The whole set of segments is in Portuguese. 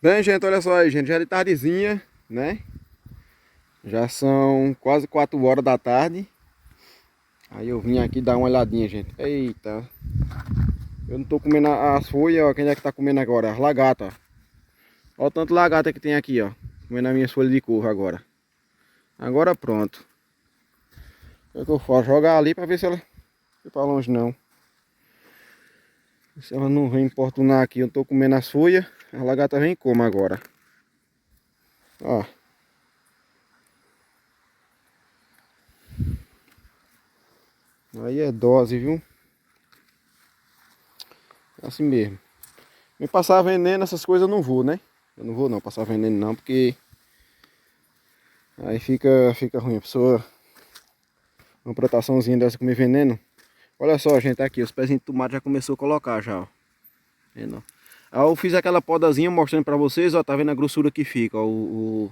Bem, gente, olha só aí, gente. Já é de tardezinha, né? Já são quase 4 horas da tarde. Aí eu vim aqui dar uma olhadinha, gente. Eita. Eu não tô comendo as folhas, ó. Quem é que tá comendo agora? As lagartas, ó. Ó o tanto de lagarta que tem aqui, ó. Comendo as minhas folhas de couve agora. Agora pronto. O que eu faço? Jogar ali pra ver se ela vai pra longe não. Se ela não vem importunar aqui, eu tô comendo as folhas. A lagarta vem como agora. Ó. Aí é dose, viu? É assim mesmo. Me passar veneno, essas coisas eu não vou, né? Eu não vou não passar veneno não, porque aí fica ruim. A pessoa, uma plantaçãozinha dessa comer veneno. Olha só, gente, tá aqui, os pezinhos de tomate já começou a colocar já, ó. Vendo, ó. Aí eu fiz aquela podazinha mostrando pra vocês, ó, tá vendo a grossura que fica, ó,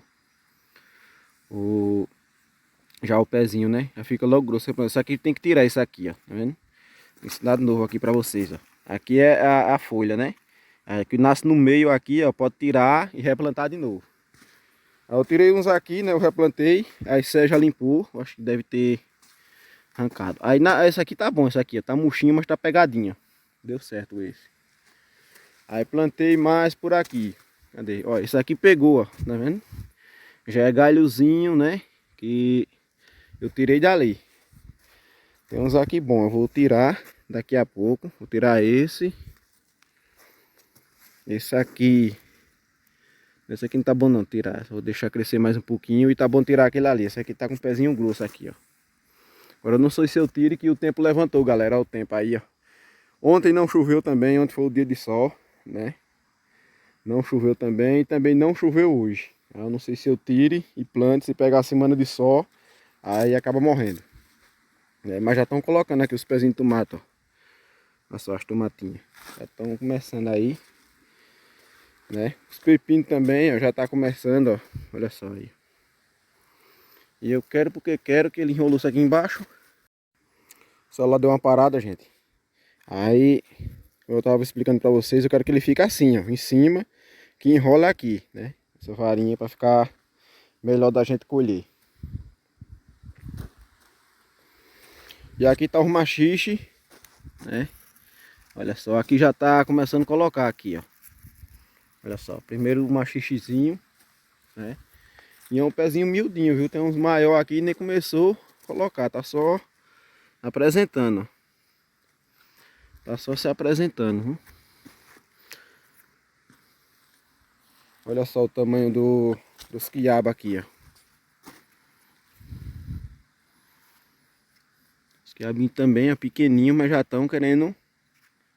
já o pezinho, né? Já fica logo grosso. Isso aqui tem que tirar isso aqui, ó, tá vendo? Vou ensinar de novo aqui pra vocês, ó. Aqui é a folha, né? Aí que nasce no meio aqui, ó, pode tirar e replantar de novo. Aí eu tirei uns aqui, né? Eu replantei. Aí Cé já limpou. Acho que deve ter arrancado. Aí esse aqui tá bom, esse aqui, ó. Tá murchinho, mas tá pegadinho. Deu certo esse. Aí plantei mais por aqui. Cadê? Ó, esse aqui pegou, ó. Tá vendo? Já é galhozinho, né? Que eu tirei dali. Tem uns aqui bom. Eu vou tirar daqui a pouco. Vou tirar esse. Esse aqui. Esse aqui não tá bom não tirar. Vou deixar crescer mais um pouquinho. E tá bom tirar aquele ali. Esse aqui tá com um pezinho grosso aqui, ó. Agora eu não sei se eu tiro que o tempo levantou, galera. Olha o tempo aí, ó. Ontem não choveu também. Ontem foi o dia de sol, né? Não choveu também. E também não choveu hoje. Eu não sei se eu tire e plante. Se pegar a semana de sol, aí acaba morrendo. Mas já estão colocando aqui os pezinhos de tomate, ó. Olha só as tomatinhas. Já estão começando aí, né? Os pepinos também, ó, já tá começando, ó. Olha só aí. E eu quero porque quero que ele enrolou isso aqui embaixo. O celular deu uma parada, gente. Aí, como eu tava explicando pra vocês, eu quero que ele fique assim, ó, em cima, que enrola aqui, né? Essa varinha pra ficar melhor da gente colher. E aqui tá o machixe, né? Olha só, aqui já tá começando a colocar aqui, ó. Olha só, primeiro o machichezinho, né? E é um pezinho miudinho, viu? Tem uns maior aqui e nem começou a colocar, tá só apresentando. Tá só se apresentando, viu? Olha só o tamanho dos quiabos aqui, ó. Os quiabinhos também é pequenininho, mas já estão querendo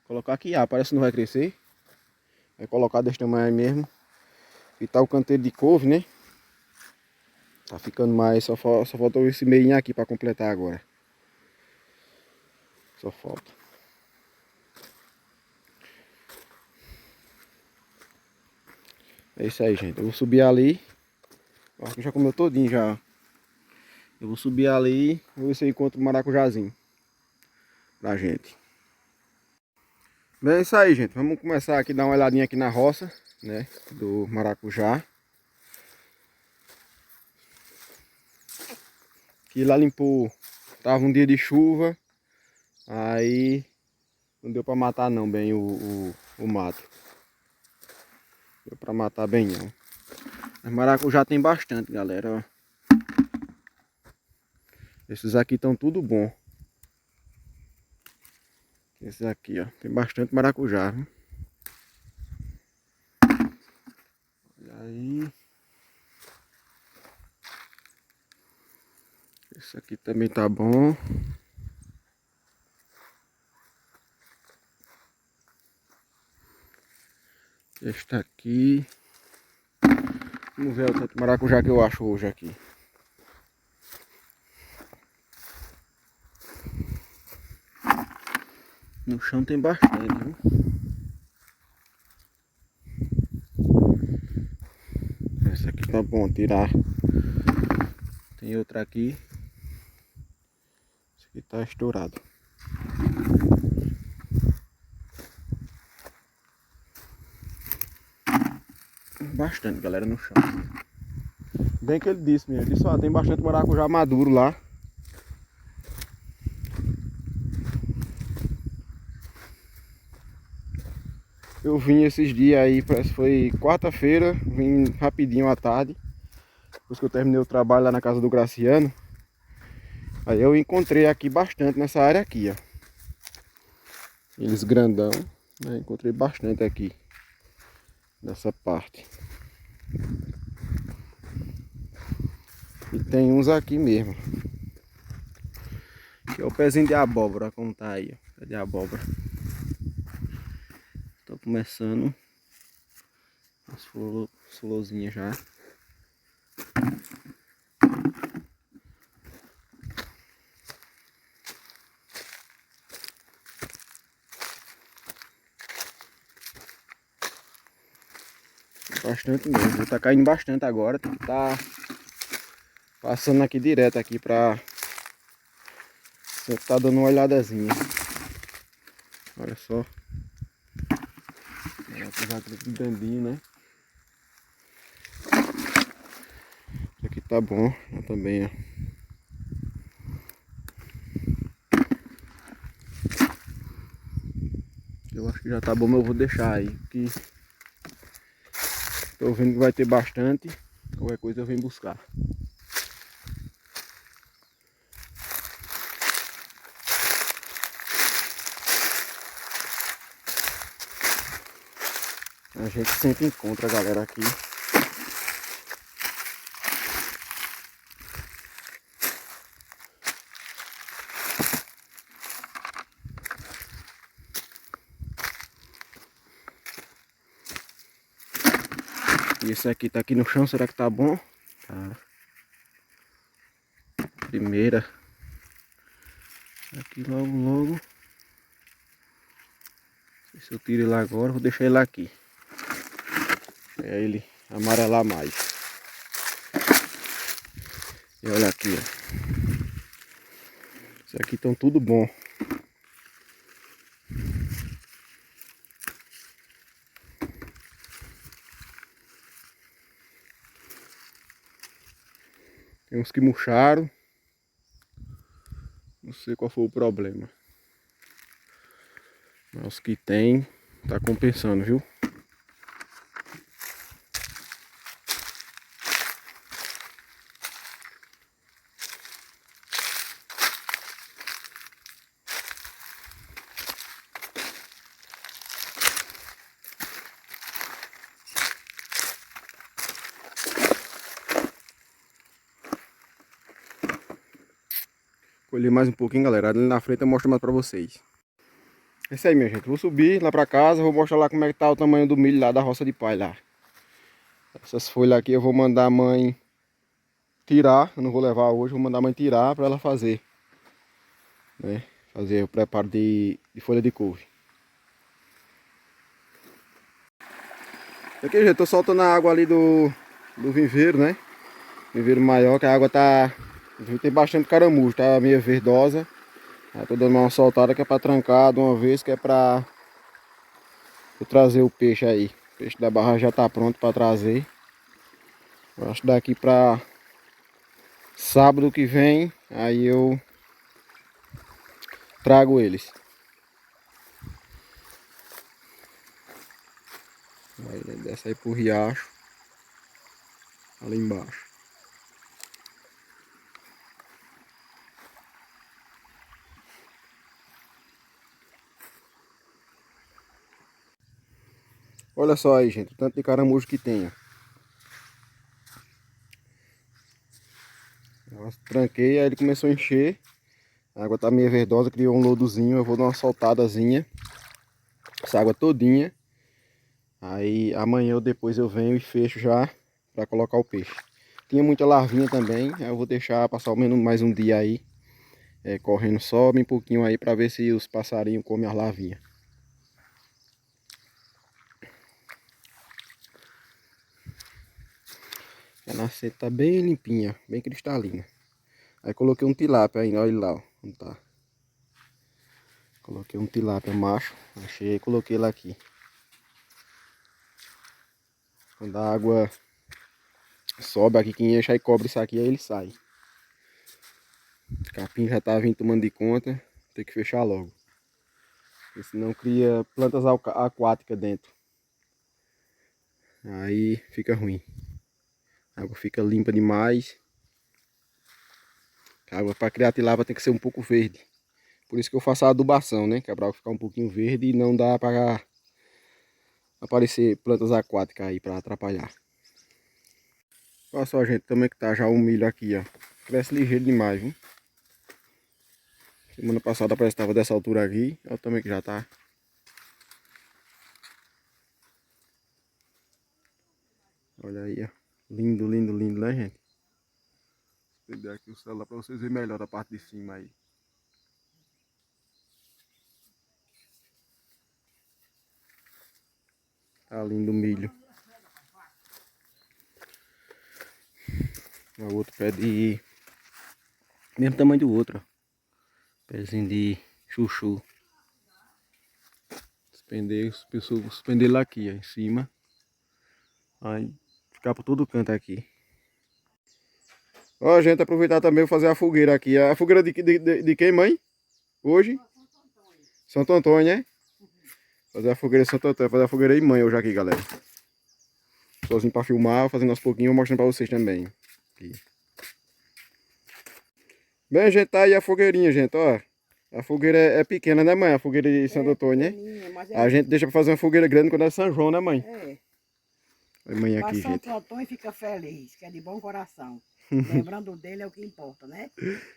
colocar quiabo. Parece que não vai crescer. Vai colocar desse tamanho aí mesmo. E tá o canteiro de couve, né? Tá ficando mais, só falta esse meinho aqui para completar agora. Só falta. É isso aí, gente. Eu vou subir ali. Acho que já comeu todinho já. Eu vou subir ali, vou ver se eu encontro o maracujazinho pra gente. Bem, é isso aí, gente. Vamos começar aqui, dar uma olhadinha aqui na roça, né, do maracujá. Que lá limpou, tava um dia de chuva, aí não deu pra matar não bem o mato. Deu pra matar bem não. Mas maracujá tem bastante, galera, ó. Esses aqui estão tudo bom. Esses aqui, ó, tem bastante maracujá, viu? E aí... Esse aqui também tá bom. Este aqui... Vamos ver o tanto de maracujá que eu acho hoje aqui. No chão tem bastante, viu? Esse aqui tá bom, tirar. Tem outra aqui. Esse aqui tá estourado. bastante, galera, no chão. Bem que ele disse mesmo, ele disse, ó, tem bastante maracujá maduro lá. Eu vim esses dias aí, parece que foi quarta-feira, vim rapidinho à tarde. Depois que eu terminei o trabalho lá na casa do Graciano. Aí eu encontrei aqui bastante nessa área aqui, ó. Eles grandão, né? Encontrei bastante aqui. Nessa parte. E tem uns aqui mesmo. Aqui é o pezinho de abóbora, como tá aí, ó. Pé de abóbora. Tô começando as florzinhas já. Bastante mesmo. Tá caindo bastante agora. Tá passando aqui direto aqui pra... Sempre tá dando uma olhadazinha. Olha só. Apesar de grandinho, né? Isso aqui tá bom. Já também, ó. Eu acho que já tá bom, mas eu vou deixar aí. Que tô vendo que vai ter bastante. Qualquer coisa eu venho buscar. A gente sempre encontra a galera aqui. E esse aqui tá aqui no chão, será que tá bom? Tá. Primeira. Aqui logo, logo. Não sei se eu tiro ele agora, vou deixar ele aqui. É ele amarelar mais. E olha aqui, ó. Isso aqui estão tudo bom. Tem uns que murcharam. Não sei qual foi o problema. Mas os que tem, tá compensando, viu? Colher mais um pouquinho, galera. Ali na frente eu mostro mais pra vocês. É isso aí, minha gente. Vou subir lá pra casa. Vou mostrar lá como é que tá o tamanho do milho lá da roça de pai lá. Essas folhas aqui eu vou mandar a mãe tirar. Eu não vou levar hoje. Vou mandar a mãe tirar pra ela fazer. Né? Fazer o preparo de folha de couve. Aqui, gente. Eu tô soltando a água ali do viveiro, né? Viveiro maior, que a água tá... Tem bastante caramujo, tá meio verdosa. Aí tô dando uma soltada que é pra trancar de uma vez, que é pra eu trazer o peixe aí. O peixe da barra já tá pronto pra trazer. Eu acho que daqui pra sábado que vem, aí eu trago eles. Aí ele desce aí pro riacho, ali embaixo. Olha só aí, gente, o tanto de caramujo que tem, ó. Eu tranquei, aí ele começou a encher. A água tá meio verdosa, criou um lodozinho. Eu vou dar uma soltadazinha. Essa água todinha. Aí amanhã ou depois eu venho e fecho já para colocar o peixe. Tinha muita larvinha também. Aí eu vou deixar passar ao menos mais um dia aí. Correndo só bem pouquinho aí para ver se os passarinhos comem as larvinhas. A nascente tá bem limpinha, bem cristalina. Aí coloquei um tilápia ainda, olha ele lá, ó, como tá. Coloquei um tilápia macho, achei e coloquei ele aqui. Quando a água sobe aqui, que enche, aí cobre isso aqui, aí ele sai. O capim já tá vindo tomando de conta, tem que fechar logo. Porque senão cria plantas aquáticas dentro. Aí fica ruim. A água fica limpa demais. A água para criar tilápia tem que ser um pouco verde. Por isso que eu faço a adubação, né? Que é para ficar um pouquinho verde e não dá para aparecer plantas aquáticas aí para atrapalhar. Olha só, gente, também que tá já o milho aqui, ó. Cresce ligeiro demais, viu? Semana passada parece que estava dessa altura aqui. Olha também que já tá. Olha aí, ó. Lindo, lindo, lindo, né, gente? Vou pegar aqui o celular para vocês verem melhor a parte de cima aí. Tá lindo o milho. O outro pé de... mesmo tamanho do outro, ó. Pezinho de chuchu. Suspender lá aqui, ó, em cima. Aí ficar por todo canto aqui. Ó, gente, aproveitar também para fazer a fogueira aqui. A fogueira de quem, mãe? Hoje? Santo Antônio, né? Fazer a fogueira de Santo Antônio, fazer a fogueira aí, mãe, hoje aqui, galera. Sozinho para filmar, fazendo aos pouquinhos, mostrando para vocês também. Aqui. Bem, gente, tá aí a fogueirinha, gente, ó. A fogueira é pequena, né, mãe? A fogueira de Santo Antônio, né? A gente deixa para fazer uma fogueira grande quando é São João, né, mãe? É. Olha a mãe aqui, Mas gente. Santo Antônio fica feliz, que é de bom coração. Lembrando dele é o que importa, né?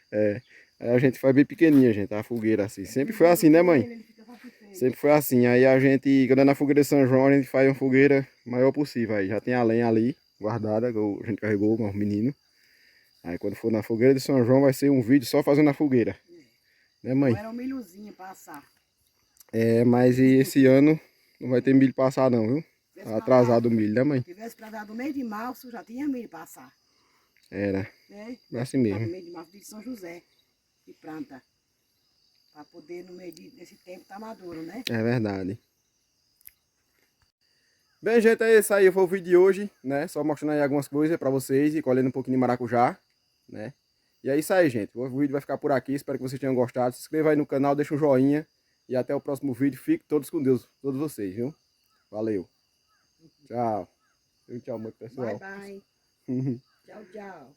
É. Aí a gente faz bem pequenininha, gente, a fogueira assim. Sempre foi assim, né, mãe? Sempre foi assim. Aí a gente, quando é na fogueira de São João, a gente faz uma fogueira maior possível. Aí já tem a lenha ali, guardada, que a gente carregou com os meninos. Aí quando for na fogueira de São João, vai ser um vídeo só fazendo a fogueira. Né, mãe? Não era um milhozinho passar. É, mas e esse ano não vai ter milho passar não, viu? Tá atrasado o milho, né, mãe? Se tivesse plantado no mês de março, já tinha milho passar. Era. Né? É assim mesmo. No mês de março de São José, de planta. Para poder, no meio desse tempo, tá maduro, né? É verdade. Bem, gente, é isso aí. Foi o vídeo de hoje, né? Só mostrando aí algumas coisas pra vocês e colhendo um pouquinho de maracujá, né? E é isso aí, gente. O vídeo vai ficar por aqui. Espero que vocês tenham gostado. Se inscreva aí no canal, deixa um joinha. E até o próximo vídeo. Fiquem todos com Deus, todos vocês, viu? Valeu. Tchau. Tchau, muito pessoal. Bye, bye. Tchau, tchau.